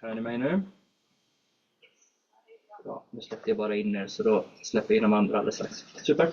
Hör ni mig nu? Bra, nu släppte jag bara in er så då släpper jag in de andra alldeles strax. Super!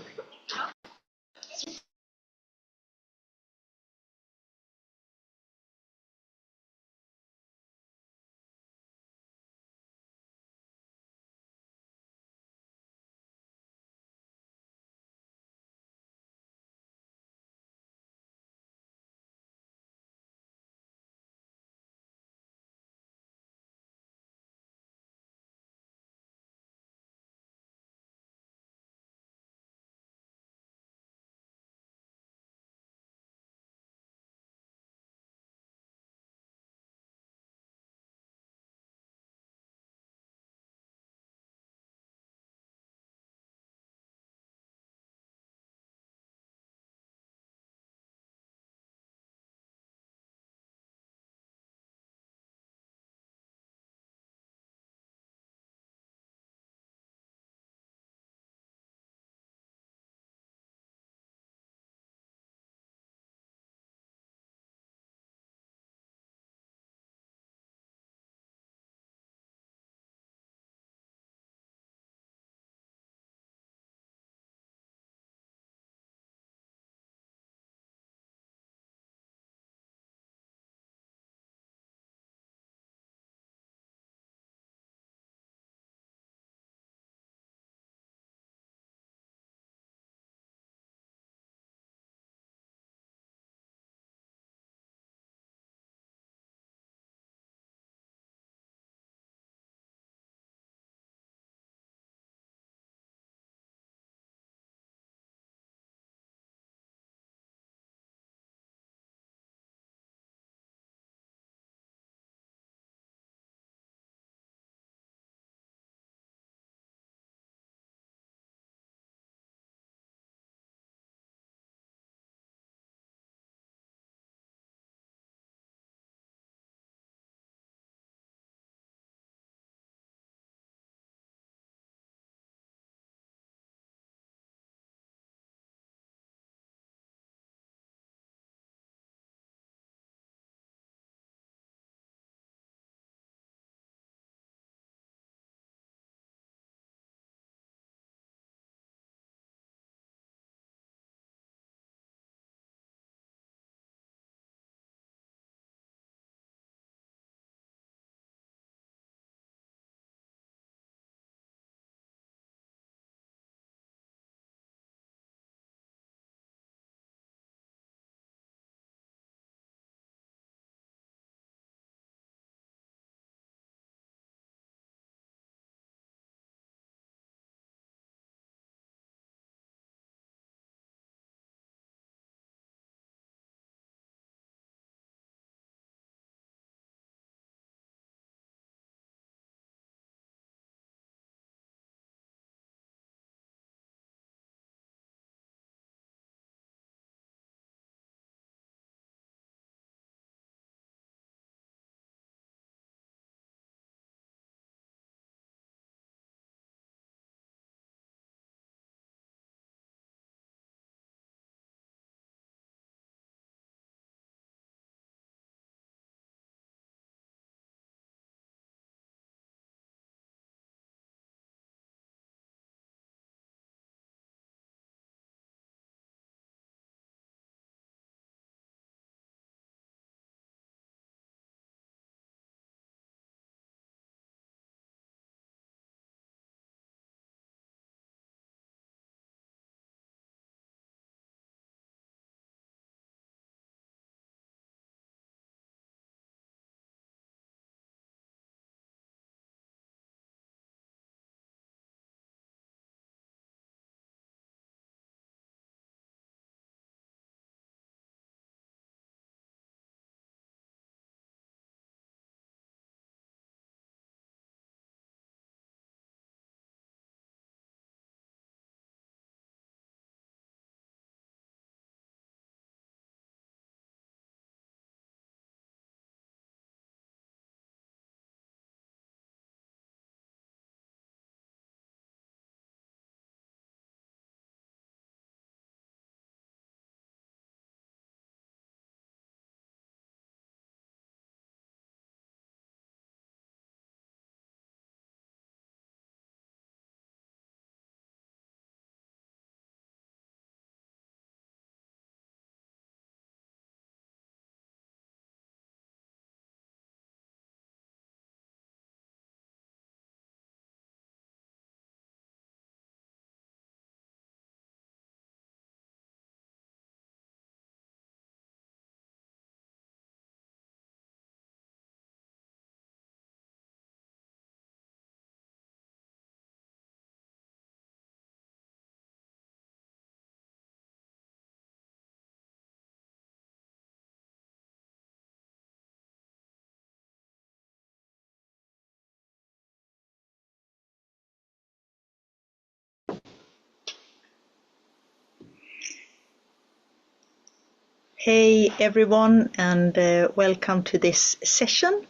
Hey everyone, and welcome to this session.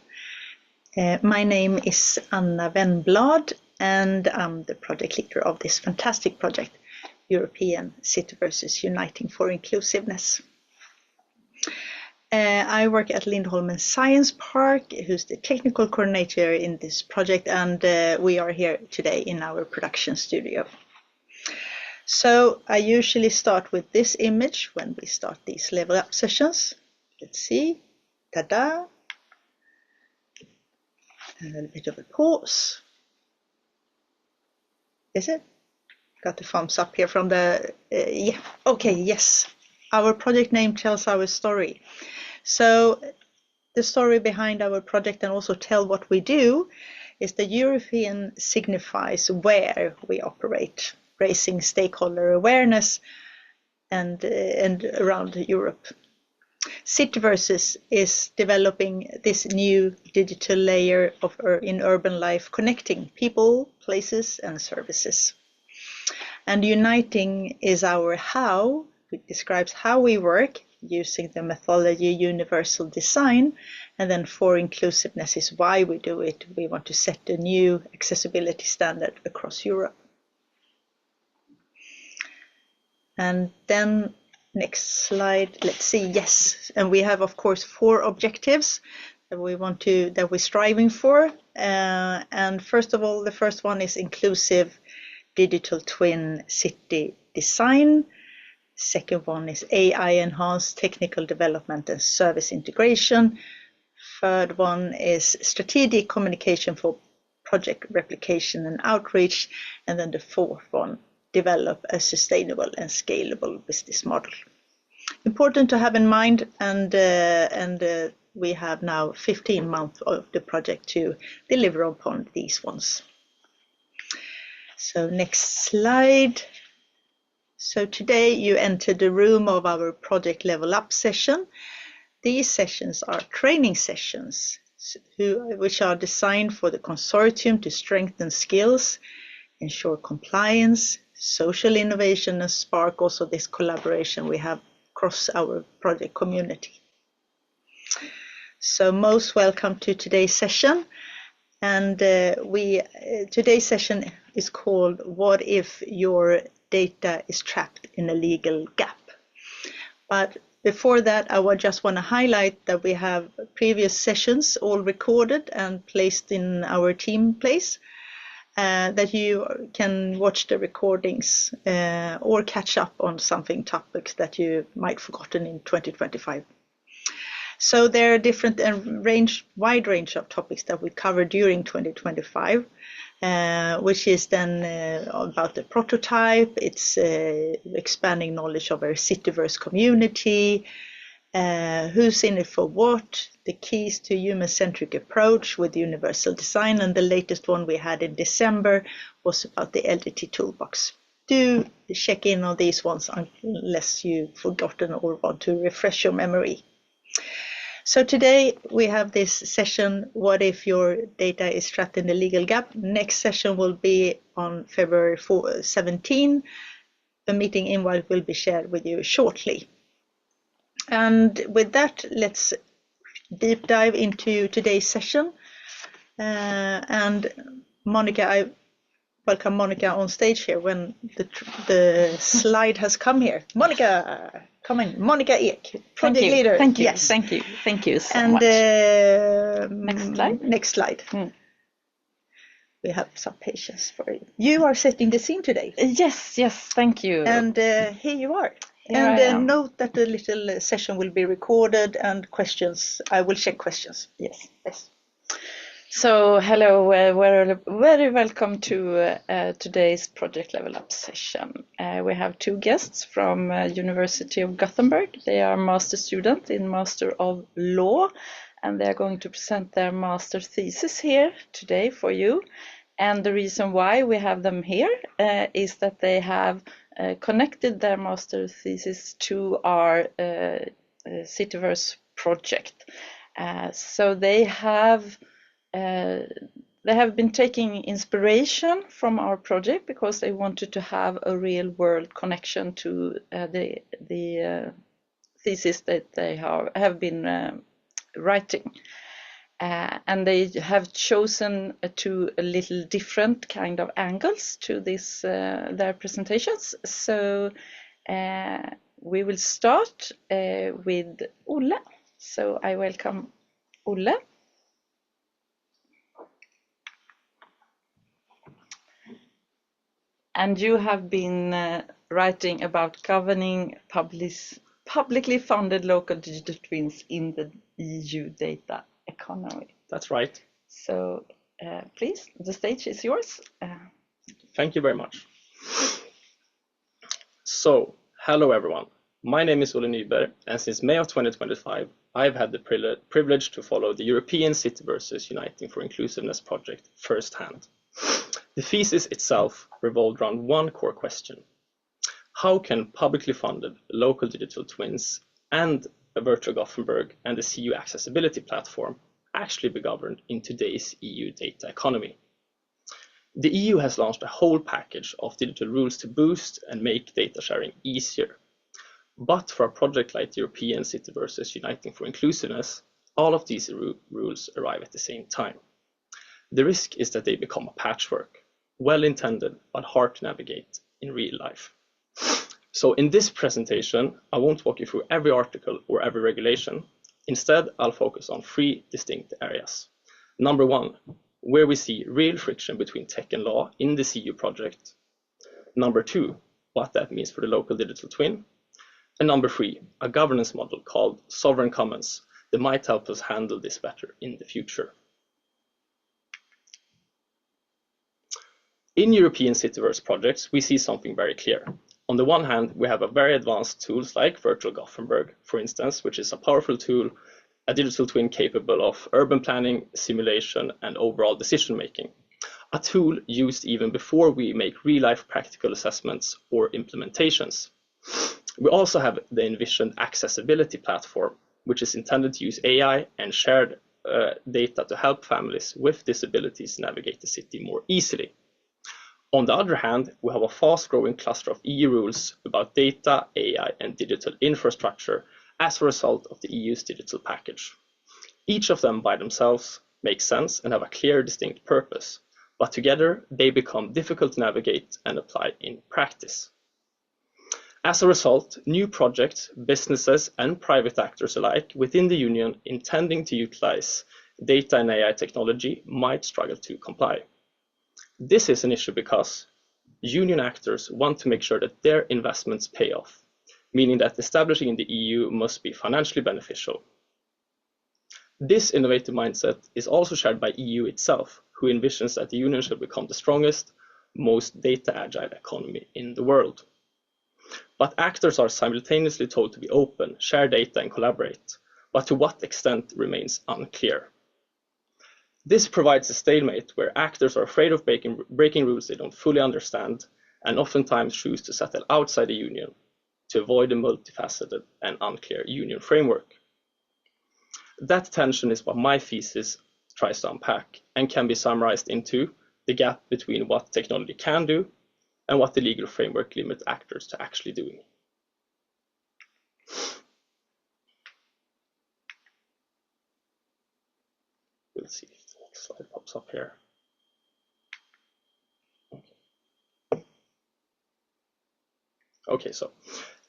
My name is Anna Wennblad, and I'm the project leader of this fantastic project, European Citiverses Uniting for Inclusiveness. I work at Lindholmen Science Park, who's the technical coordinator in this project, and we are here today in our production studio. So I usually start with this image when we start these level up sessions. Let's see, ta-da. And a little bit of a pause. Is it? Got the thumbs up here from the, yeah, okay, yes. Our project name tells our story. So the story behind our project and also tell what we do is the European signifies where we operate, raising stakeholder awareness and around Europe. Citiverses is developing this new digital layer in urban life, connecting people, places, and services. And uniting is our how. It describes how we work using the methodology universal design, and then for inclusiveness is why we do it. We want to set a new accessibility standard across Europe. And then next slide, let's see, yes. And we have, of course, 4 objectives that we're striving for. And first of all, the first one is inclusive digital twin city design. Second one is AI enhanced technical development and service integration. Third one is strategic communication for project replication and outreach. And then the fourth one, develop a sustainable and scalable business model. Important to have in mind, and we have now 15 months of the project to deliver upon these ones. So next slide. So today you entered the room of our project level up session. These sessions are training sessions which are designed for the consortium to strengthen skills, ensure compliance, social innovation, and spark also this collaboration we have across our project community. So most welcome to today's session. And today's session is called What If Your Data is Trapped in a Legal Gap? But before that, I just want to highlight that we have previous sessions all recorded and placed in our team place. That you can watch the recordings or catch up on topics that you might have forgotten in 2025. So there are different wide range of topics that we covered during 2025, which is then about the prototype. It's expanding knowledge of our Citiverse community, who's in it for what, the keys to human-centric approach with universal design, and the latest one we had in December was about the LDT toolbox. Do check in on these ones unless you've forgotten or want to refresh your memory. So today we have this session, What If Your Data is Trapped in the Legal Gap? Next session will be on February 17. A meeting invite will be shared with you shortly. And with that, let's deep dive into today's session. And Monica, I welcome Monica on stage here when the slide has come here. Monica, come in. Monica Ek, project leader. Thank you. Yes. Thank you so much. Next slide. Next slide. We have some patience for you. You are setting the scene today. Yes, thank you. And here you are. Here note that the little session will be recorded and questions. I will check questions. Yes. So hello, very welcome to today's project level up session. We have 2 guests from University of Gothenburg. They are master students in Master of Law, and they are going to present their master thesis here today for you. And the reason why we have them here is that they have connected their master thesis to our Citiverse project. So they have been taking inspiration from our project because they wanted to have a real world connection to the thesis that they have been writing. And they have chosen two a little different kind of angles to this their presentations. So we will start with Olle. So I welcome Olle. And you have been writing about governing publicly funded local digital twins in the EU data economy. That's right. So please, the stage is yours. Thank you very much. So, hello everyone. My name is Olle Nyberg, and since May of 2025, I've had the privilege to follow the European Citiverses Uniting for Inclusiveness project firsthand. The thesis itself revolved around one core question. How can publicly funded local digital twins and a virtual Gothenburg and the CU accessibility platform actually be governed in today's EU data economy? The EU has launched a whole package of digital rules to boost and make data sharing easier. But for a project like the European Citiverses Uniting for Inclusiveness, all of these rules arrive at the same time. The risk is that they become a patchwork, well-intended but hard to navigate in real life. So in this presentation, I won't walk you through every article or every regulation. Instead, I'll focus on three distinct areas. Number one, where we see real friction between tech and law in the CU project. Number two, what that means for the local digital twin. And number three, a governance model called sovereign commons that might help us handle this better in the future. In European Citiverse projects, we see something very clear. On the one hand, we have a very advanced tools like Virtual Gothenburg, for instance, which is a powerful tool, a digital twin capable of urban planning, simulation, and overall decision-making. A tool used even before we make real-life practical assessments or implementations. We also have the envisioned accessibility platform, which is intended to use AI and shared data to help families with disabilities navigate the city more easily. On the other hand, we have a fast-growing cluster of EU rules about data, AI, and digital infrastructure as a result of the EU's digital package. Each of them by themselves make sense and have a clear, distinct purpose, but together they become difficult to navigate and apply in practice. As a result, new projects, businesses, and private actors alike within the Union intending to utilize data and AI technology might struggle to comply. This is an issue because Union actors want to make sure that their investments pay off, meaning that establishing in the EU must be financially beneficial. This innovative mindset is also shared by EU itself, who envisions that the Union should become the strongest, most data-agile economy in the world. But actors are simultaneously told to be open, share data, and collaborate, but to what extent remains unclear. This provides a stalemate where actors are afraid of breaking rules they don't fully understand and oftentimes choose to settle outside the Union to avoid a multifaceted and unclear Union framework. That tension is what my thesis tries to unpack and can be summarized into the gap between what technology can do and what the legal framework limits actors to actually doing. We'll see if the next slide pops up here. Okay, so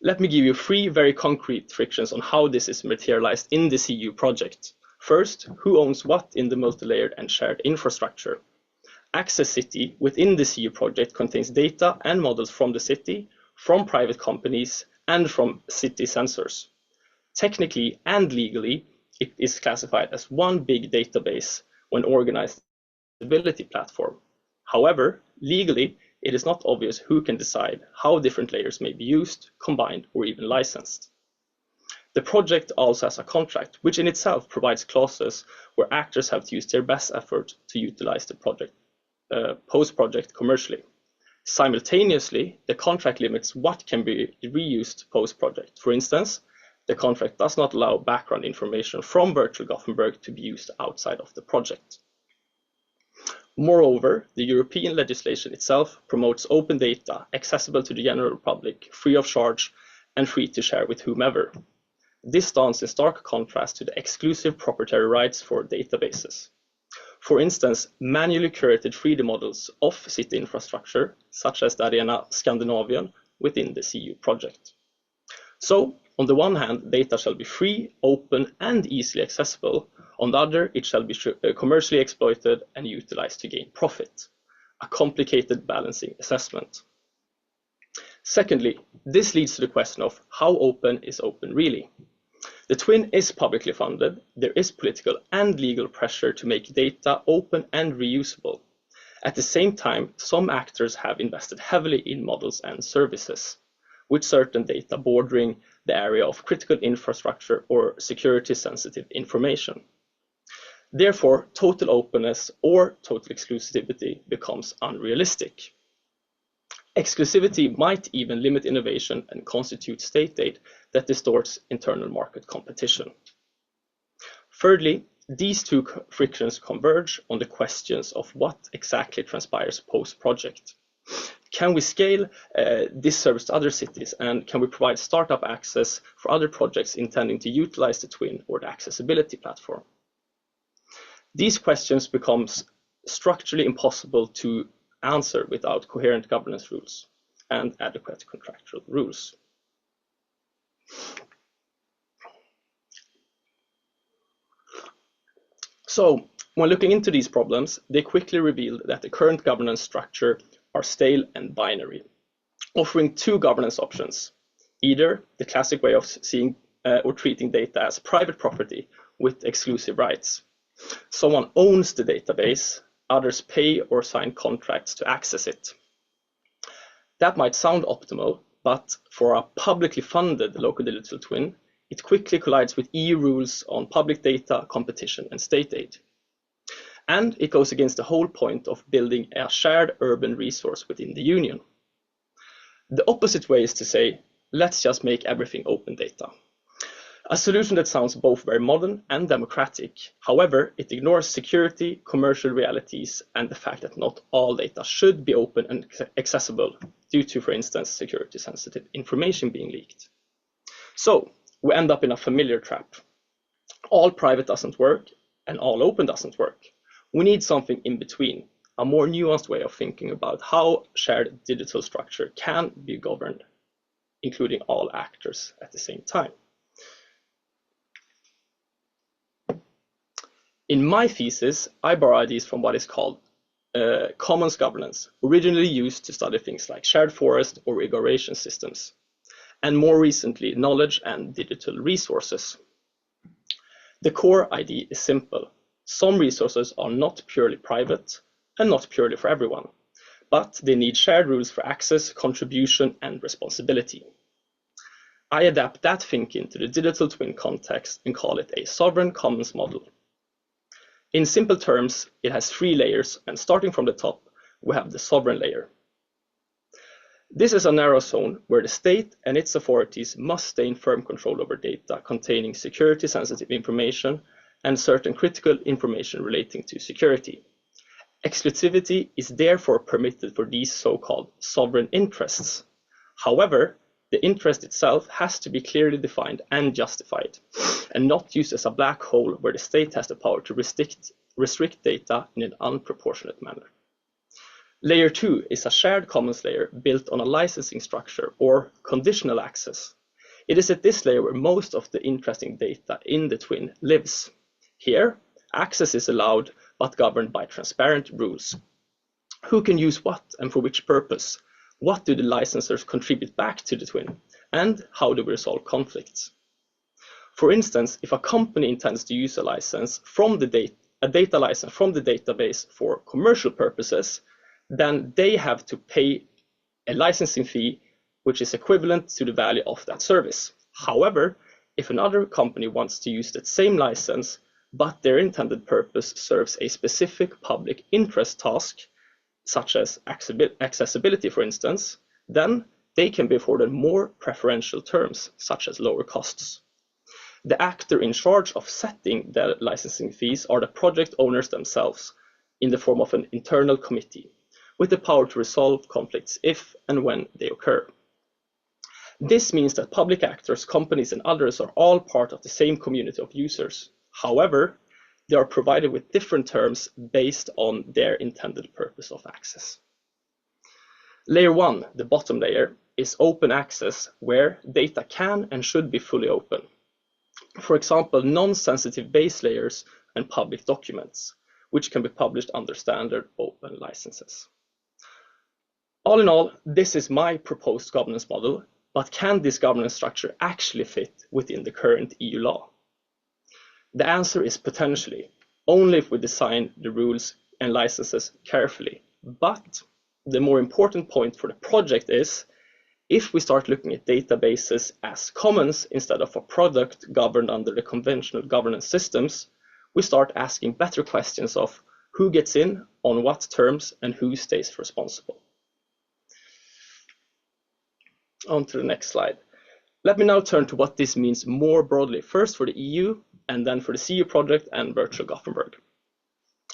let me give you three very concrete frictions on how this is materialized in the CU project. First, who owns what in the multi-layered and shared infrastructure? Access City within the CU project contains data and models from the city, from private companies, and from city sensors. Technically and legally, it is classified as one big database when organized accessibility platform. However, legally, it is not obvious who can decide how different layers may be used, combined, or even licensed. The project also has a contract, which in itself provides clauses where actors have to use their best effort to utilize the project post-project commercially. Simultaneously, the contract limits what can be reused post-project. For instance, the contract does not allow background information from Virtual Gothenburg to be used outside of the project. Moreover, the European legislation itself promotes open data accessible to the general public, free of charge, and free to share with whomever. This stands in stark contrast to the exclusive proprietary rights for databases. For instance, manually curated 3D models of city infrastructure, such as the Arena Scandinavian within the CU project. So, on the one hand, data shall be free, open, and easily accessible. On the other, it shall be commercially exploited and utilized to gain profit. A complicated balancing assessment. Secondly, this leads to the question of how open is open really? The twin is publicly funded, there is political and legal pressure to make data open and reusable. At the same time, some actors have invested heavily in models and services, with certain data bordering the area of critical infrastructure or security-sensitive information. Therefore, total openness or total exclusivity becomes unrealistic. Exclusivity might even limit innovation and constitute state aid that distorts internal market competition. Thirdly, these two frictions converge on the questions of what exactly transpires post-project. Can we scale this service to other cities, and can we provide startup access for other projects intending to utilize the twin or the accessibility platform? These questions become structurally impossible to answer without coherent governance rules and adequate contractual rules. So, when looking into these problems, they quickly revealed that the current governance structure are stale and binary, offering two governance options: either the classic way of seeing or treating data as private property with exclusive rights. Someone owns the database, others pay or sign contracts to access it. That might sound optimal, but for a publicly funded local digital twin, it quickly collides with EU rules on public data, competition, and state aid. And it goes against the whole point of building a shared urban resource within the Union. The opposite way is to say, let's just make everything open data. A solution that sounds both very modern and democratic. However, it ignores security, commercial realities, and the fact that not all data should be open and accessible due to, for instance, security-sensitive information being leaked. So, we end up in a familiar trap. All private doesn't work, and all open doesn't work. We need something in between, a more nuanced way of thinking about how shared digital structure can be governed, including all actors at the same time. In my thesis, I borrow ideas from what is called commons governance, originally used to study things like shared forest or irrigation systems, and more recently, knowledge and digital resources. The core idea is simple. Some resources are not purely private and not purely for everyone, but they need shared rules for access, contribution, and responsibility. I adapt that thinking to the digital twin context and call it a sovereign commons model. In simple terms, it has three layers, and starting from the top, we have the sovereign layer. This is a narrow zone where the state and its authorities must stay in firm control over data containing security-sensitive information and certain critical information relating to security. Exclusivity is therefore permitted for these so-called sovereign interests. However, the interest itself has to be clearly defined and justified, and not used as a black hole where the state has the power to restrict data in an unproportionate manner. Layer 2 is a shared commons layer built on a licensing structure or conditional access. It is at this layer where most of the interesting data in the twin lives. Here, access is allowed but governed by transparent rules. Who can use what and for which purpose? What do the licensors contribute back to the twin? And how do we resolve conflicts? For instance, if a company intends to use a data license from the database for commercial purposes, then they have to pay a licensing fee which is equivalent to the value of that service. However, if another company wants to use that same license, but their intended purpose serves a specific public interest task, such as accessibility, for instance, then they can be afforded more preferential terms, such as lower costs. The actor in charge of setting the licensing fees are the project owners themselves, in the form of an internal committee, with the power to resolve conflicts if and when they occur. This means that public actors, companies, and others are all part of the same community of users. However, they are provided with different terms based on their intended purpose of access. Layer 1, the bottom layer, is open access, where data can and should be fully open. For example, non-sensitive base layers and public documents, which can be published under standard open licenses. All in all, this is my proposed governance model, but can this governance structure actually fit within the current EU law? The answer is potentially, only if we design the rules and licenses carefully. But the more important point for the project is, if we start looking at databases as commons instead of a product governed under the conventional governance systems, we start asking better questions of who gets in, on what terms, and who stays responsible. On to the next slide. Let me now turn to what this means more broadly, first for the EU and then for the CU project and virtual Gothenburg.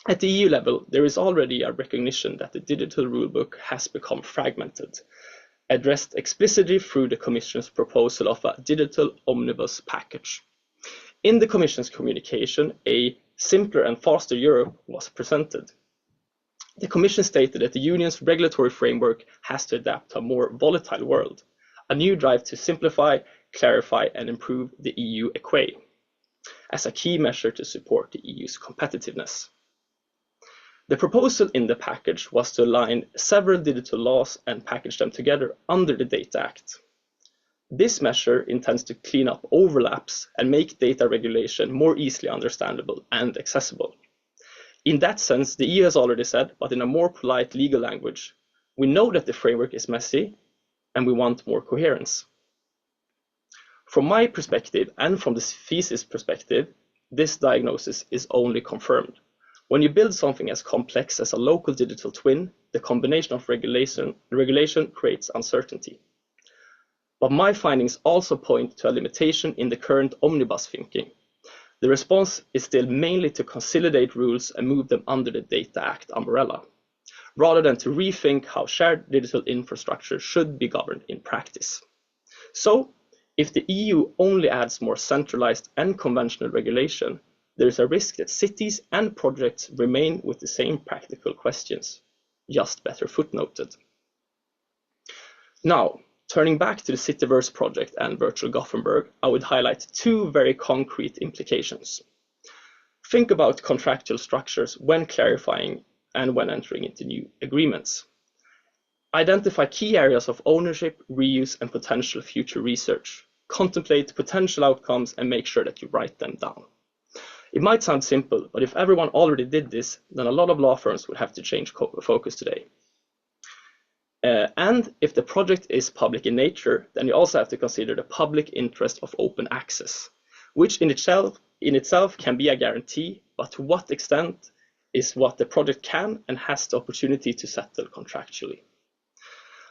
At the EU level, there is already a recognition that the digital rulebook has become fragmented, addressed explicitly through the Commission's proposal of a digital omnibus package. In the Commission's communication, a simpler and faster Europe was presented. The Commission stated that the Union's regulatory framework has to adapt to a more volatile world, a new drive to simplify, clarify, and improve the EU equi, as a key measure to support the EU's competitiveness. The proposal in the package was to align several digital laws and package them together under the Data Act. This measure intends to clean up overlaps and make data regulation more easily understandable and accessible. In that sense, the EU has already said, but in a more polite legal language, we know that the framework is messy and we want more coherence. From my perspective and from the thesis perspective, this diagnosis is only confirmed. When you build something as complex as a local digital twin, the combination of regulation creates uncertainty. But my findings also point to a limitation in the current omnibus thinking. The response is still mainly to consolidate rules and move them under the Data Act umbrella, rather than to rethink how shared digital infrastructure should be governed in practice. So, if the EU only adds more centralized and conventional regulation, there is a risk that cities and projects remain with the same practical questions, just better footnoted. Now, turning back to the Citiverse project and virtual Gothenburg, I would highlight two very concrete implications. Think about contractual structures when clarifying and when entering into new agreements. Identify key areas of ownership, reuse, and potential future research. Contemplate potential outcomes and make sure that you write them down. It might sound simple, but if everyone already did this, then a lot of law firms would have to change focus today. And if the project is public in nature, then you also have to consider the public interest of open access, which in itself can be a guarantee, but to what extent is what the project can and has the opportunity to settle contractually.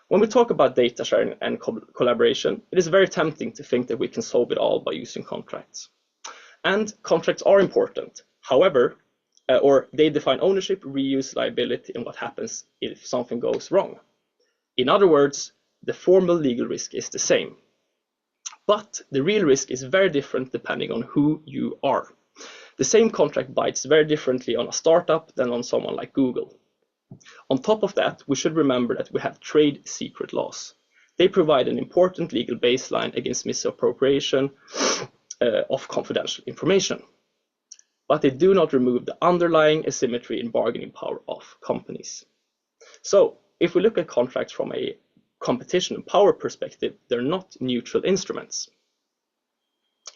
When we talk about data sharing and collaboration, it is very tempting to think that we can solve it all by using contracts. And contracts are important. However, or they define ownership, reuse, liability, and what happens if something goes wrong. In other words, the formal legal risk is the same. But the real risk is very different depending on who you are. The same contract bites very differently on a startup than on someone like Google. On top of that, we should remember that we have trade secret laws. They provide an important legal baseline against misappropriation of confidential information. But they do not remove the underlying asymmetry in bargaining power of companies. So, if we look at contracts from a competition and power perspective, they're not neutral instruments.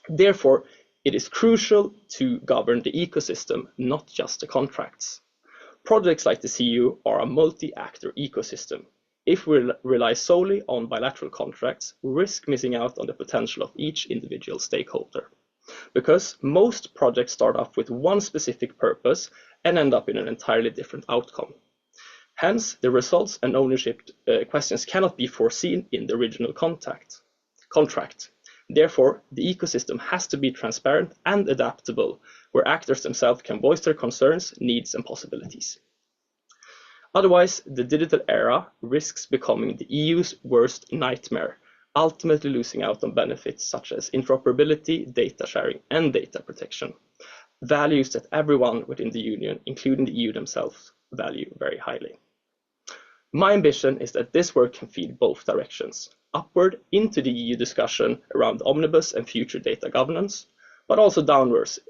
Therefore, it is crucial to govern the ecosystem, not just the contracts. Projects like the CU are a multi-actor ecosystem. If we rely solely on bilateral contracts, we risk missing out on the potential of each individual stakeholder. Because most projects start off with one specific purpose and end up in an entirely different outcome. Hence, the results and ownership questions cannot be foreseen in the original contract. Therefore, the ecosystem has to be transparent and adaptable, where actors themselves can voice their concerns, needs, and possibilities. Otherwise, the digital era risks becoming the EU's worst nightmare, ultimately losing out on benefits such as interoperability, data sharing, and data protection, values that everyone within the Union, including the EU themselves, value very highly. My ambition is that this work can feed both directions, upward into the EU discussion around omnibus and future data governance, but also downwards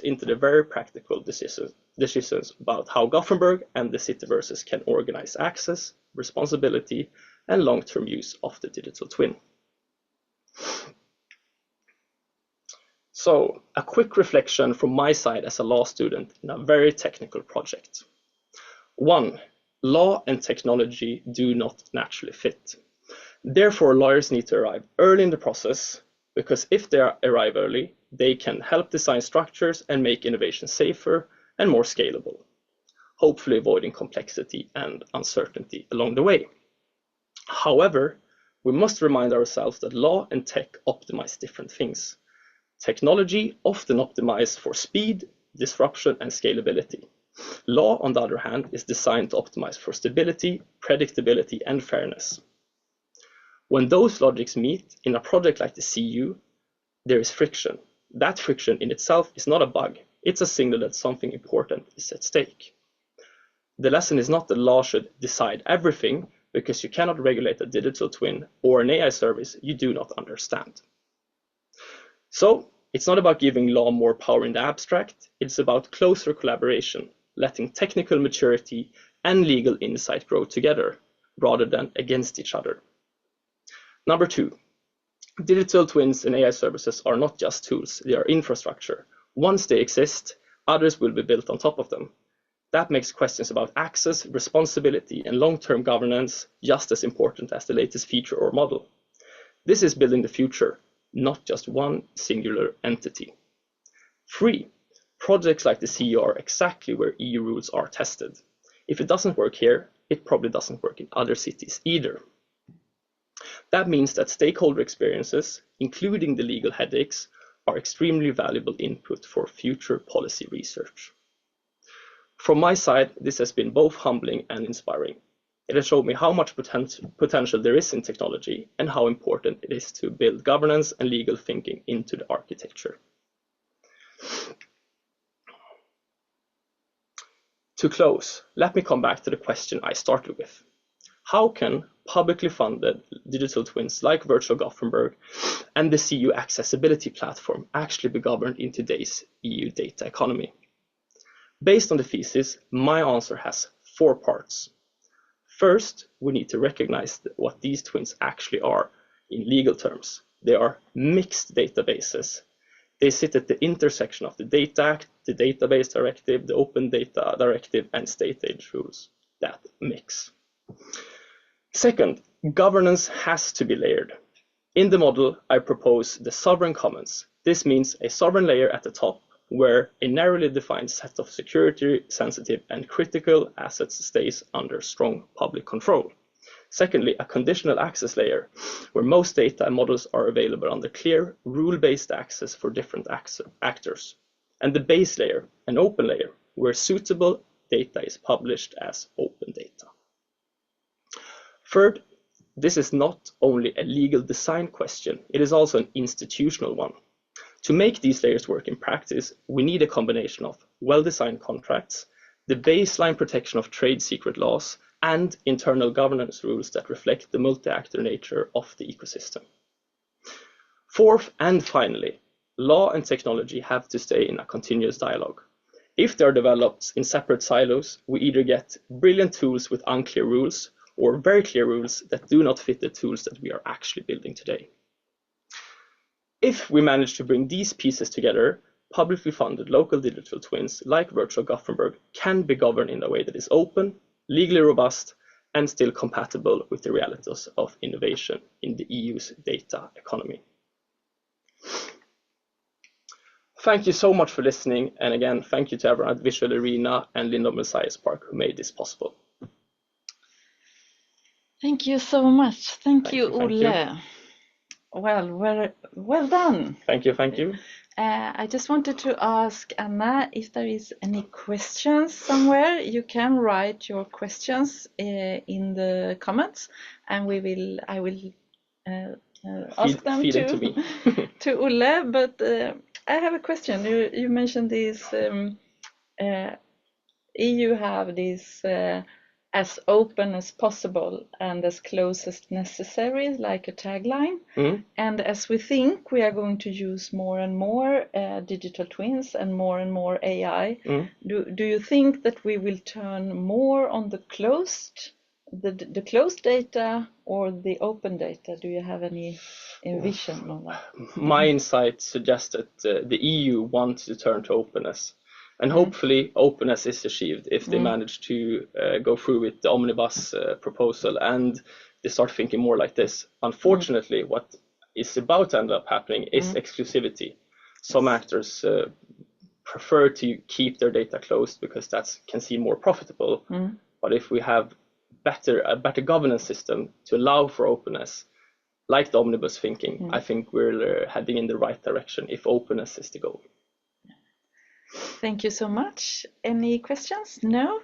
into the very practical decisions about how Gothenburg and the Citiverses can organize access, responsibility, and long-term use of the digital twin. So, a quick reflection from my side as a law student in a very technical project. 1. Law and technology do not naturally fit. Therefore, lawyers need to arrive early in the process, because if they arrive early, they can help design structures and make innovation safer and more scalable, hopefully avoiding complexity and uncertainty along the way. However, we must remind ourselves that law and tech optimize different things. Technology often optimizes for speed, disruption, and scalability. Law, on the other hand, is designed to optimize for stability, predictability, and fairness. When those logics meet in a project like the CU, there is friction. That friction in itself is not a bug. It's a signal that something important is at stake. The lesson is not that law should decide everything, because you cannot regulate a digital twin or an AI service you do not understand. So, it's not about giving law more power in the abstract, it's about closer collaboration, letting technical maturity and legal insight grow together, rather than against each other. Number 2, digital twins and AI services are not just tools, they are infrastructure. Once they exist, others will be built on top of them. That makes questions about access, responsibility, and long-term governance just as important as the latest feature or model. This is building the future, not just one singular entity. 3, projects like the CU are exactly where EU rules are tested. If it doesn't work here, it probably doesn't work in other cities either. That means that stakeholder experiences, including the legal headaches, are extremely valuable input for future policy research. From my side, this has been both humbling and inspiring. It has showed me how much potential there is in technology and how important it is to build governance and legal thinking into the architecture. To close, let me come back to the question I started with. How can publicly funded digital twins like Virtual Gothenburg and the CU accessibility platform actually be governed in today's EU data economy? Based on the thesis, my answer has 4 parts. First, we need to recognize what these twins actually are in legal terms. They are mixed databases. They sit at the intersection of the Data Act, the Database Directive, the Open Data Directive, and state aid rules. That mix. Second, governance has to be layered. In the model, I propose the sovereign commons. This means a sovereign layer at the top, where a narrowly defined set of security, sensitive, and critical assets stays under strong public control. Secondly, a conditional access layer, where most data and models are available under clear, rule-based access for different actors. And the base layer, an open layer, where suitable data is published as open data. Third, this is not only a legal design question, it is also an institutional one. To make these layers work in practice, we need a combination of well-designed contracts, the baseline protection of trade secret laws, and internal governance rules that reflect the multi-actor nature of the ecosystem. Fourth, and finally, law and technology have to stay in a continuous dialogue. If they are developed in separate silos, we either get brilliant tools with unclear rules, or very clear rules that do not fit the tools that we are actually building today. If we manage to bring these pieces together, publicly funded local digital twins like Virtual Gothenburg can be governed in a way that is open, legally robust, and still compatible with the realities of innovation in the EU's data economy. Thank you so much for listening, and again, thank you to everyone at Visual Arena and Lindholmen Science Park who made this possible. Thank you so much. Thank you, Olle. Well done. Thank you. I just wanted to ask Anna if there is any questions somewhere. You can write your questions in the comments, and I will ask them Feed into me. to Olle, but I have a question. You mentioned these EU have these as open as possible and as close as necessary, like a tagline. And as we think we are going to use more and more digital twins and more AI, do you think that we will turn more on the closed data or the open data? Do you have any vision on that? My insight suggests that the EU wants to turn to openness. And hopefully openness is achieved if they manage to go through with the omnibus proposal and they start thinking more like this. Unfortunately, what is about to end up happening is exclusivity. Some actors prefer to keep their data closed because that can seem more profitable. But if we have a better governance system to allow for openness, like the omnibus thinking, I think we're heading in the right direction if openness is the goal. Thank you so much. Any questions? No?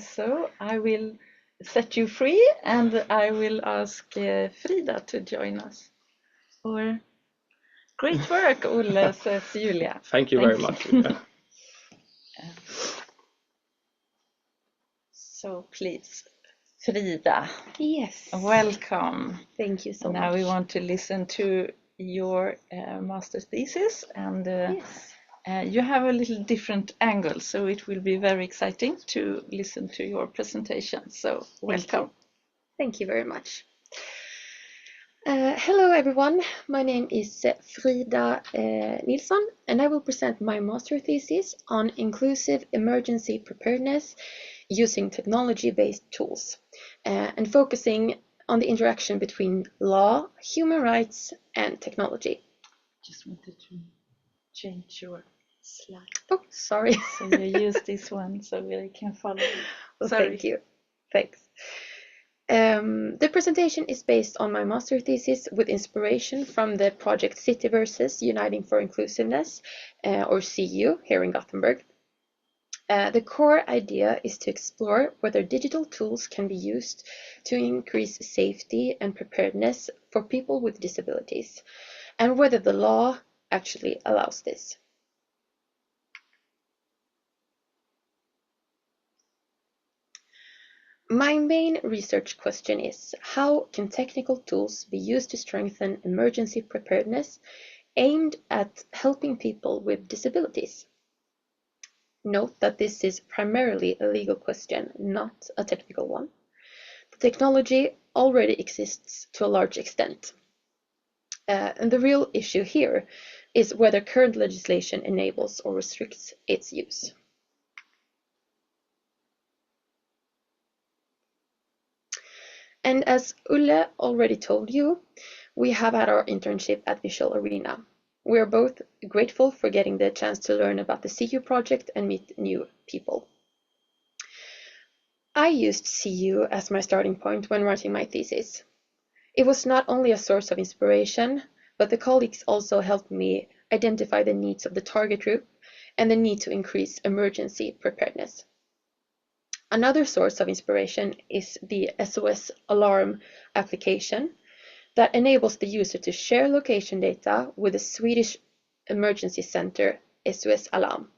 So I will set you free and I will ask Frida to join us. Or great work, Olle, says Julia. Thank you very much, Julia. So please, Frida. Yes. Welcome. Thank you so much. Now we want to listen to your master's thesis, and Yes. you have a little different angle, so it will be very exciting to listen to your presentation. So welcome. Thank you very much. Hello everyone, my name is Frida Nilsson and I will present my master thesis on inclusive emergency preparedness using technology-based tools and focusing on the interaction between law, human rights and technology. Just wanted to change your slide. Oh, sorry. So you use this one so we can follow. Well, Sorry. thank you. Thanks. The presentation is based on my master thesis with inspiration from the project Citiverses Uniting for Inclusiveness, or RescYou, here in Gothenburg. The core idea is to explore whether digital tools can be used to increase safety and preparedness for people with disabilities, and whether the law actually allows this. My main research question is, how can technical tools be used to strengthen emergency preparedness aimed at helping people with disabilities? Note that this is primarily a legal question, not a technical one. The technology already exists to a large extent. And the real issue here is whether current legislation enables or restricts its use. And as Olle already told you, we have had our internship at Visual Arena. We are both grateful for getting the chance to learn about the CU project and meet new people. I used CU as my starting point when writing my thesis. It was not only a source of inspiration, but the colleagues also helped me identify the needs of the target group and the need to increase emergency preparedness. Another source of inspiration is the SOS Alarm application that enables the user to share location data with the Swedish emergency center SOS Alarm.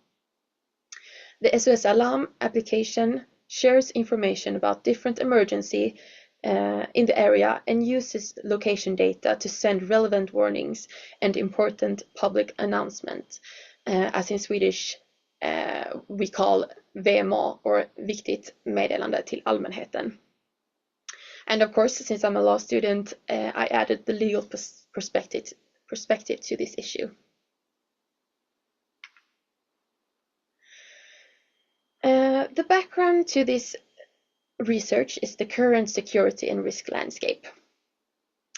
The SOS Alarm application shares information about different emergency in the area and uses location data to send relevant warnings and important public announcements, as in Swedish we call VMA, or viktigt meddelande till allmänheten. And of course, since I'm a law student, I added the legal perspective to this issue. The background to this research is the current security and risk landscape.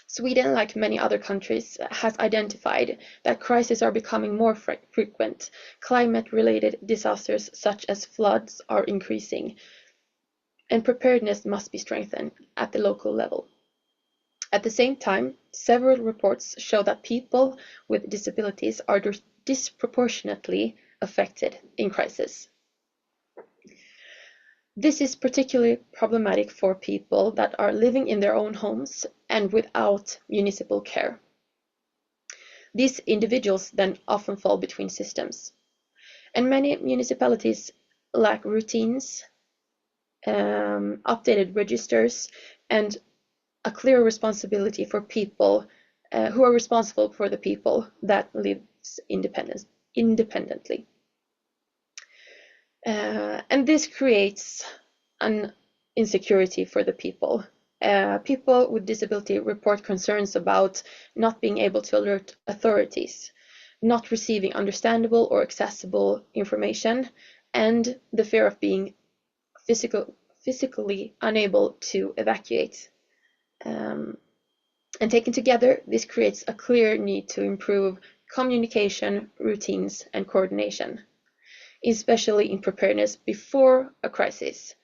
Sweden, like many other countries, has identified that crises are becoming more frequent. Climate-related disasters such as floods are increasing, and preparedness must be strengthened at the local level. At the same time, several reports show that people with disabilities are disproportionately affected in crisis. This is particularly problematic for people that are living in their own homes and without municipal care. These individuals then often fall between systems, and many municipalities lack routines, updated registers, and a clear responsibility for people who are responsible for the people that lives independently. And this creates an insecurity for the people. People with disability report concerns about not being able to alert authorities, not receiving understandable or accessible information, and the fear of being physically unable to evacuate. And taken together, this creates a clear need to improve communication, routines, and coordination, especially in preparedness before a crisis,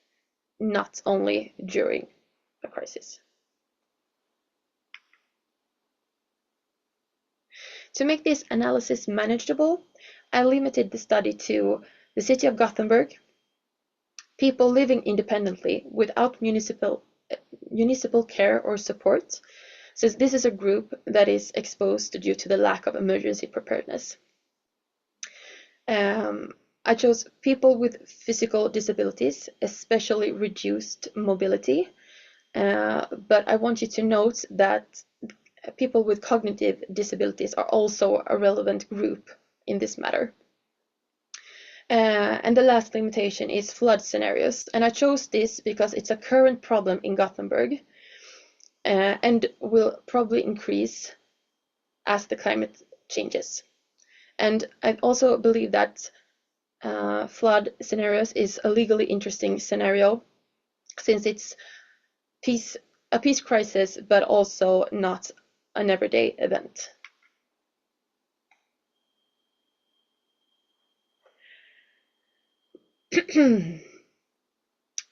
not only during a crisis. To make this analysis manageable, I limited the study to the city of Gothenburg, people living independently without municipal care or support, since this is a group that is exposed due to the lack of emergency preparedness. I chose people with physical disabilities, especially reduced mobility, but I want you to note that people with cognitive disabilities are also a relevant group in this matter. And the last limitation is flood scenarios, and I chose this because it's a current problem in Gothenburg and will probably increase as the climate changes. And I also believe that flood scenarios is a legally interesting scenario, since it's a peace crisis, but also not an everyday event.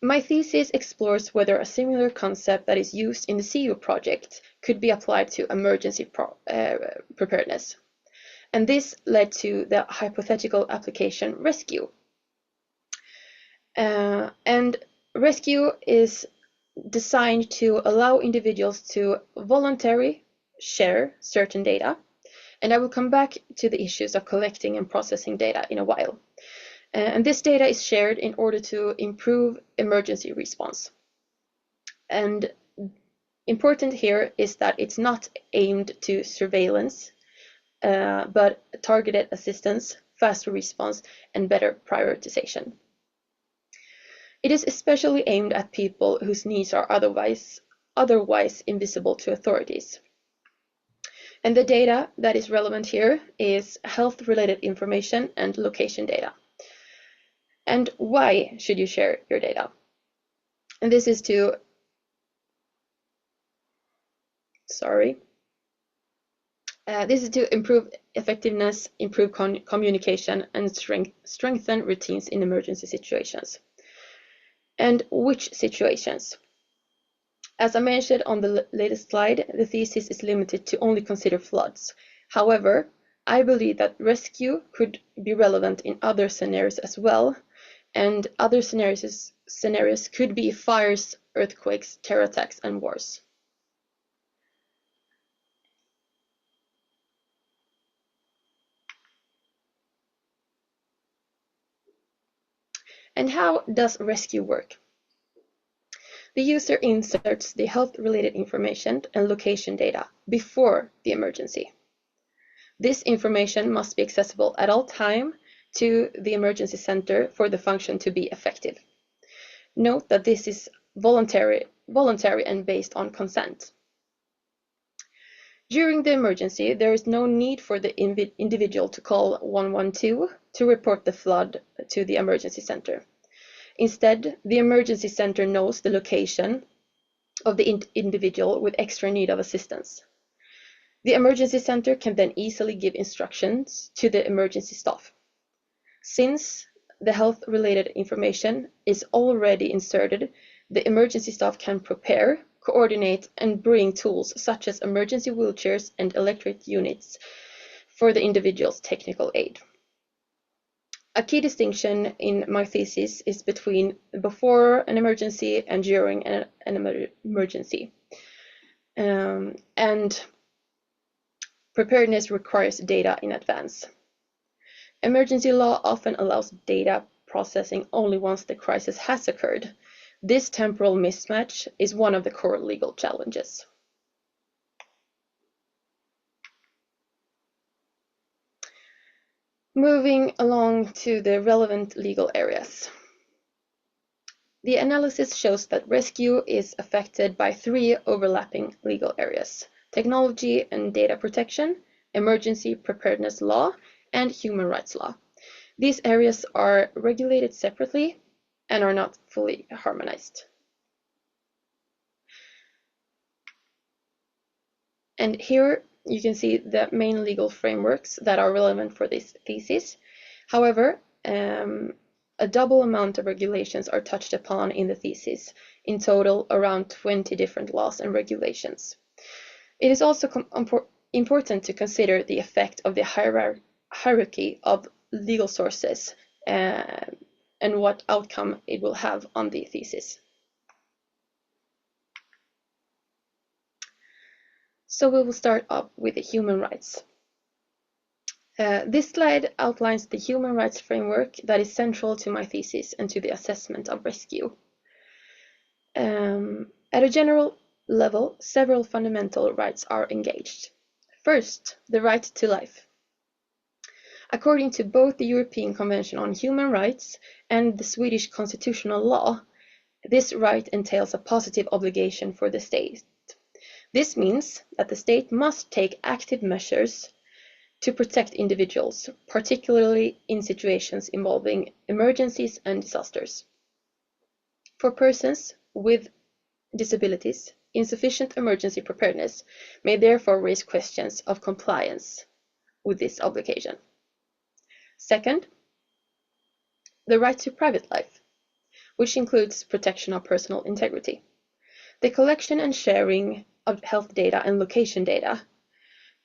My thesis explores whether a similar concept that is used in the RescYou project could be applied to emergency preparedness. And this led to the hypothetical application RescYou. And RescYou is designed to allow individuals to voluntarily share certain data. And I will come back to the issues of collecting and processing data in a while. And this data is shared in order to improve emergency response. And important here is that it's not aimed to surveillance, but targeted assistance, faster response, and better prioritization. It is especially aimed at people whose needs are otherwise invisible to authorities. And the data that is relevant here is health-related information and location data. And why should you share your data? And this is to, improve effectiveness, improve communication, and strengthen routines in emergency situations. And which situations? As I mentioned on the latest slide, the thesis is limited to only consider floods. However, I believe that RescYou could be relevant in other scenarios as well, and other scenarios could be fires, earthquakes, terror attacks, and wars. And how does RescYou work? The user inserts the health-related information and location data before the emergency. This information must be accessible at all times to the emergency center for the function to be effective. Note that this is voluntary and based on consent. During the emergency, there is no need for the individual to call 112 to report the flood to the emergency center. Instead, the emergency center knows the location of the individual with extra need of assistance. The emergency center can then easily give instructions to the emergency staff. Since the health-related information is already inserted, the emergency staff can prepare, coordinate, and bring tools such as emergency wheelchairs and electric units for the individual's technical aid. A key distinction in my thesis is between before an emergency and during an emergency. And preparedness requires data in advance. Emergency law often allows data processing only once the crisis has occurred. This temporal mismatch is one of the core legal challenges. Moving along to the relevant legal areas. The analysis shows that RescYou is affected by 3 overlapping legal areas: technology and data protection, emergency preparedness law, and human rights law. These areas are regulated separately and are not fully harmonized. And here you can see the main legal frameworks that are relevant for this thesis. However, a double amount of regulations are touched upon in the thesis, in total around 20 different laws and regulations. It is also important to consider the effect of the hierarchy of legal sources and what outcome it will have on the thesis. So we will start up with the human rights. This slide outlines the human rights framework that is central to my thesis and to the assessment of RescYou. At a general level, several fundamental rights are engaged. First, the right to life. According to both the European Convention on Human Rights and the Swedish constitutional law, this right entails a positive obligation for the state. This means that the state must take active measures to protect individuals, particularly in situations involving emergencies and disasters. For persons with disabilities, insufficient emergency preparedness may therefore raise questions of compliance with this obligation. Second, the right to private life, which includes protection of personal integrity. The collection and sharing of health data and location data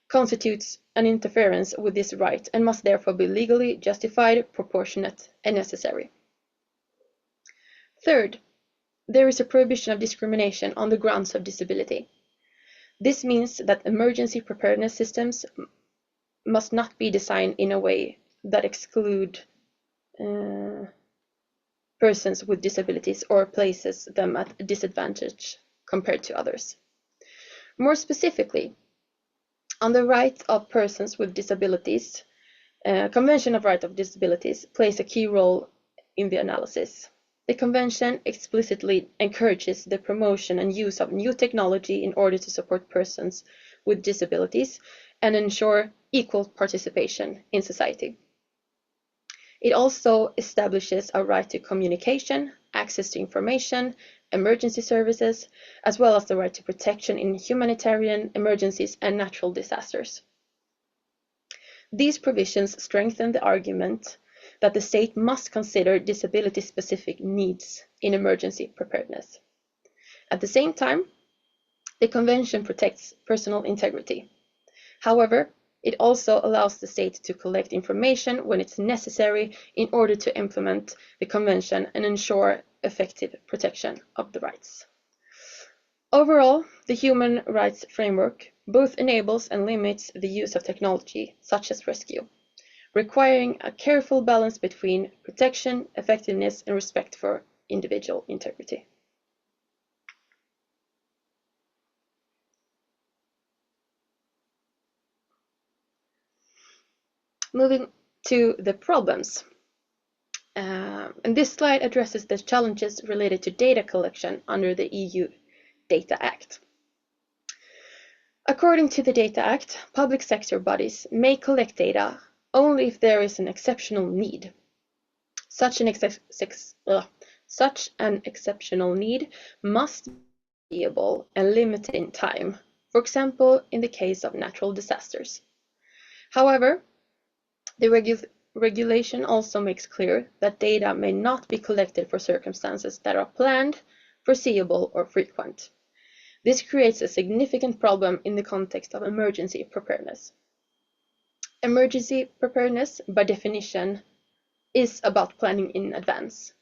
constitutes an interference with this right and must therefore be legally justified, proportionate, and necessary. Third, there is a prohibition of discrimination on the grounds of disability. This means that emergency preparedness systems must not be designed in a way that exclude persons with disabilities or places them at a disadvantage compared to others. More specifically, on the right of persons with disabilities, Convention of Rights of Disabilities plays a key role in the analysis. The Convention explicitly encourages the promotion and use of new technology in order to support persons with disabilities and ensure equal participation in society. It also establishes a right to communication, access to information, emergency services, as well as the right to protection in humanitarian emergencies and natural disasters. These provisions strengthen the argument that the state must consider disability-specific needs in emergency preparedness. At the same time, the Convention protects personal integrity. However, it also allows the state to collect information when it's necessary in order to implement the Convention and ensure effective protection of the rights. Overall, the human rights framework both enables and limits the use of technology, such as RescYou, requiring a careful balance between protection, effectiveness, and respect for individual integrity. Moving to the problems. And this slide addresses the challenges related to data collection under the EU Data Act. According to the Data Act, public sector bodies may collect data only if there is an exceptional need. Such an exceptional need must be able and limited in time, for example, in the case of natural disasters. However, the regulation also makes clear that data may not be collected for circumstances that are planned, foreseeable, or frequent. This creates a significant problem in the context of emergency preparedness. Emergency preparedness, by definition, is about planning in advance.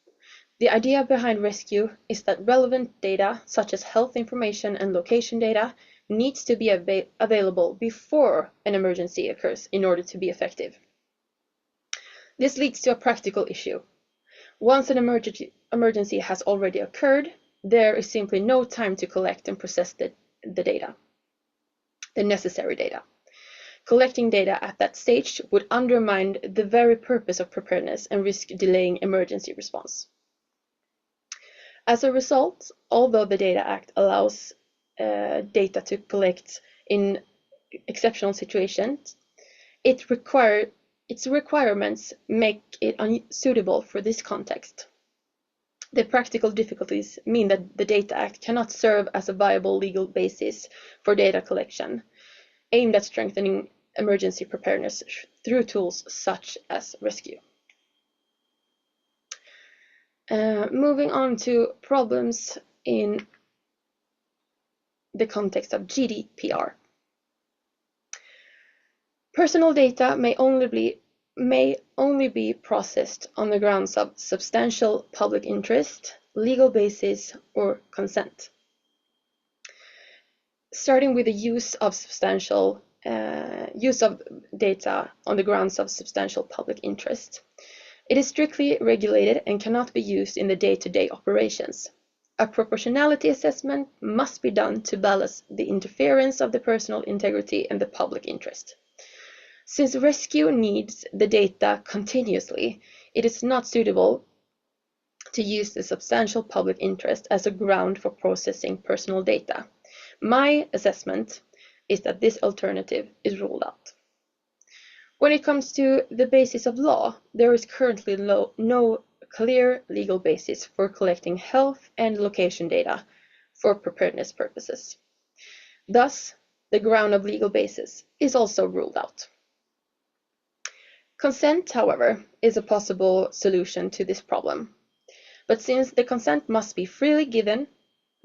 The idea behind RescYou is that relevant data, such as health information and location data, needs to be available before an emergency occurs in order to be effective. This leads to a practical issue. Once an emergency has already occurred, there is simply no time to collect and process the data, the necessary data. Collecting data at that stage would undermine the very purpose of preparedness and risk delaying emergency response. As a result, although the Data Act allows data to collect in exceptional situations, its requirements make it unsuitable for this context. The practical difficulties mean that the Data Act cannot serve as a viable legal basis for data collection, aimed at strengthening emergency preparedness through tools such as RescYou. Moving on to problems in the context of GDPR. Personal data may only be processed on the grounds of substantial public interest, legal basis, or consent. Starting with the use of data on the grounds of substantial public interest. It is strictly regulated and cannot be used in the day-to-day operations. A proportionality assessment must be done to balance the interference of the personal integrity and the public interest. Since RescYou needs the data continuously, it is not suitable to use the substantial public interest as a ground for processing personal data. My assessment is that this alternative is ruled out. When it comes to the basis of law, there is currently no clear legal basis for collecting health and location data for preparedness purposes. Thus, the ground of legal basis is also ruled out. Consent, however, is a possible solution to this problem. But since the consent must be freely given,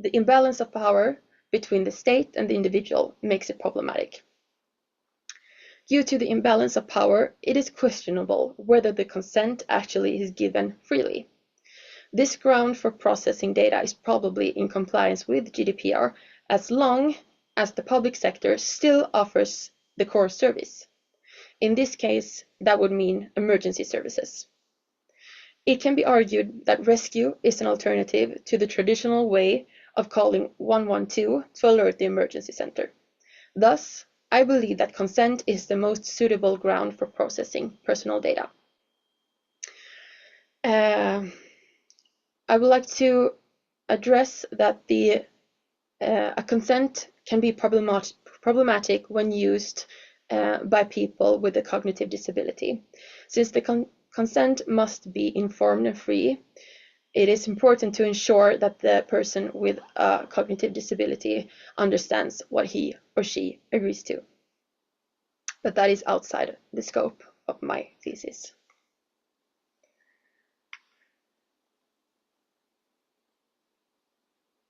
the imbalance of power between the state and the individual makes it problematic. Due to the imbalance of power, it is questionable whether the consent actually is given freely. This ground for processing data is probably in compliance with GDPR as long as the public sector still offers the core service. In this case, that would mean emergency services. It can be argued that RescYou is an alternative to the traditional way of calling 112 to alert the emergency center. Thus, I believe that consent is the most suitable ground for processing personal data. I would like to address that a consent can be problematic when used by people with a cognitive disability. Since the consent must be informed and free, it is important to ensure that the person with a cognitive disability understands what he or she agrees to. But that is outside the scope of my thesis.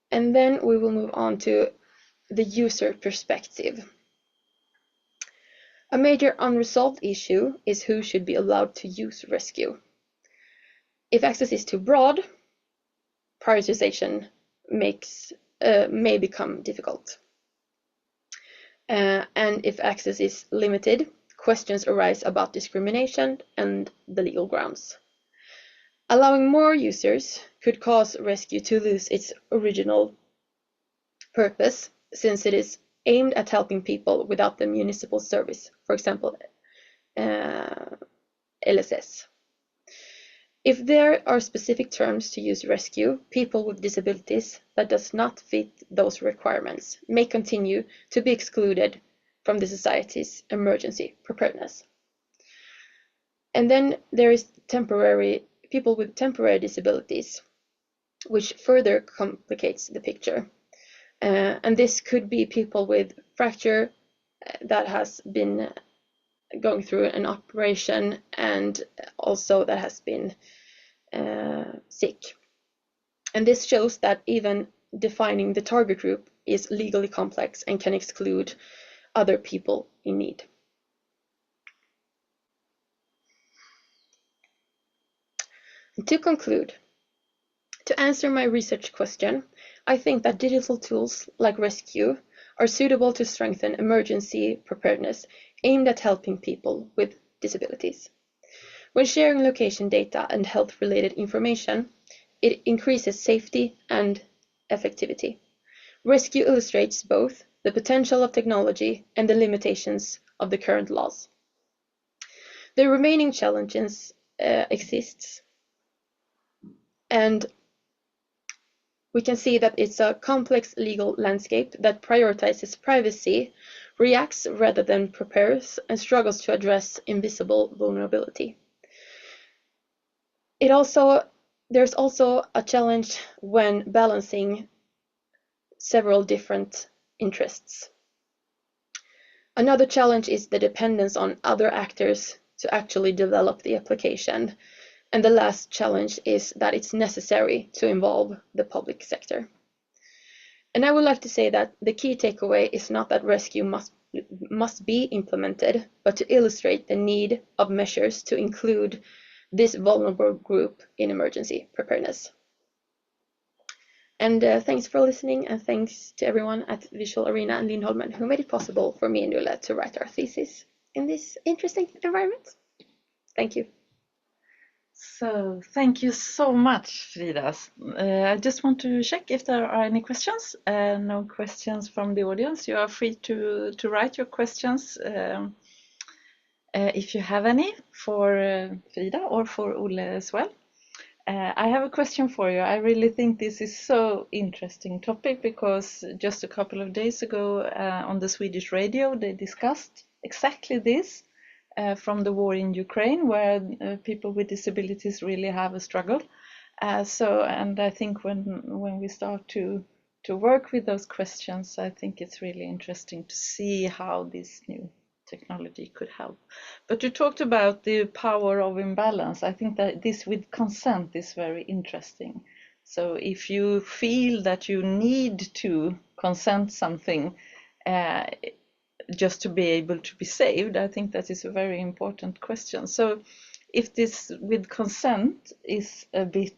And then we will move on to the user perspective. A major unresolved issue is who should be allowed to use RescYou. If access is too broad, prioritization may become difficult. And if access is limited, questions arise about discrimination and the legal grounds. Allowing more users could cause RescYou to lose its original purpose, since it is aimed at helping people without the municipal service, for example, LSS. If there are specific terms to use RescYou, people with disabilities that does not fit those requirements may continue to be excluded from the society's emergency preparedness. And then there is people with temporary disabilities, which further complicates the picture. And this could be people with fracture that has been going through an operation and also that has been sick. And this shows that even defining the target group is legally complex and can exclude other people in need. To conclude, to answer my research question, I think that digital tools like RescYou are suitable to strengthen emergency preparedness aimed at helping people with disabilities. When sharing location data and health-related information, it increases safety and effectivity. RescYou illustrates both the potential of technology and the limitations of the current laws. The remaining challenges exist, and we can see that it's a complex legal landscape that prioritizes privacy, reacts rather than prepares, and struggles to address invisible vulnerability. There's also a challenge when balancing several different interests. Another challenge is the dependence on other actors to actually develop the application. And the last challenge is that it's necessary to involve the public sector. And I would like to say that the key takeaway is not that RescYou must be implemented, but to illustrate the need of measures to include this vulnerable group in emergency preparedness. And thanks for listening, and thanks to everyone at Visual Arena and Lindholmen who made it possible for me and Olle to write our thesis in this interesting environment. Thank you. So thank you so much, Frida. I just want to check if there are any questions. No questions from the audience. You are free to write your questions if you have any for Frida or for Olle as well. I have a question for you. I really think this is so interesting topic because just a couple of days ago on the Swedish radio they discussed exactly this from the war in Ukraine, where people with disabilities really have a struggle. And I think when we start to work with those questions, I think it's really interesting to see how this new technology could help. But you talked about the power of imbalance. I think that this with consent is very interesting. So if you feel that you need to consent something just to be able to be saved, I think that is a very important question. So if this with consent is a bit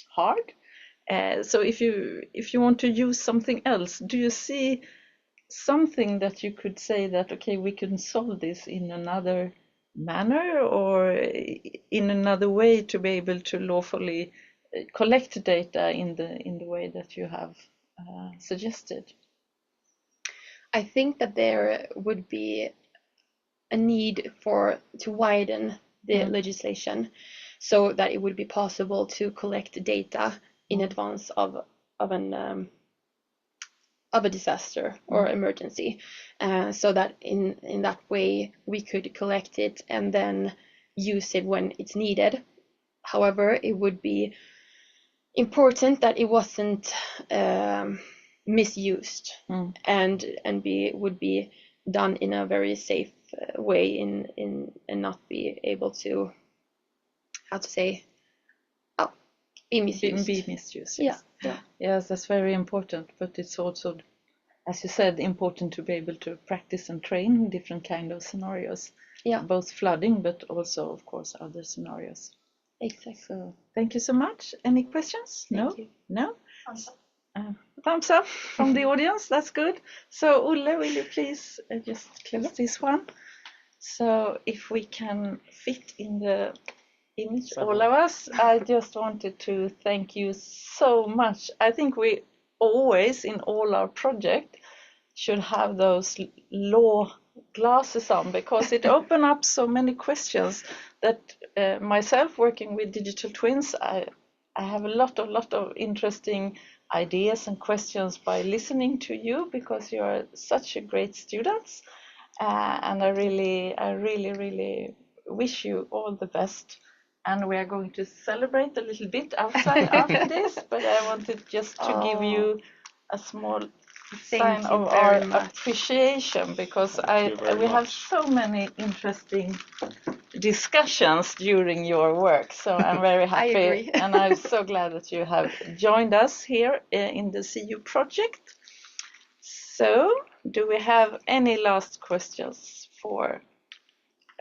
hard, so if you want to use something else, do you see something that you could say that, okay, we can solve this in another manner or in another way to be able to lawfully collect data in the way that you have suggested? I think that there would be a need to widen the legislation so that it would be possible to collect data in advance of a disaster or emergency, so that in that way we could collect it and then use it when it's needed. However, it would be important that it wasn't misused and would be done in a very safe way and not be able to, be misused. Be misused, yes. Yeah. Yes, that's very important, but it's also, as you said, important to be able to practice and train different kind of scenarios. Yeah. Both flooding, but also, of course, other scenarios. Exactly. So thank you so much. Any questions? Thank you. No? Thumbs up from the audience. That's good. So Olle, will you please just close this one? So if we can fit in the image, all of us, I just wanted to thank you so much. I think we always, in all our projects, should have those law glasses on, because it opens up so many questions that myself working with digital twins, I have a lot of interesting ideas and questions by listening to you, because you are such a great students, and I really wish you all the best. And we are going to celebrate a little bit outside after this, but I wanted just to give you a small sign of our appreciation, because we have so many interesting discussions during your work. So I'm very happy. I agree. And I'm so glad that you have joined us here in the CU project. So do we have any last questions for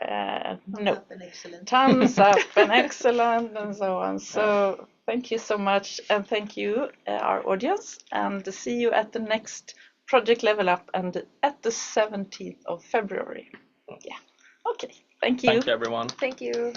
No. Up and excellent. Thumbs up and excellent and so on. So thank you so much, and thank you, our audience, and see you at the next Project Level Up and at the 17th of February. Yeah. Okay. Thank you. Thank you, everyone. Thank you.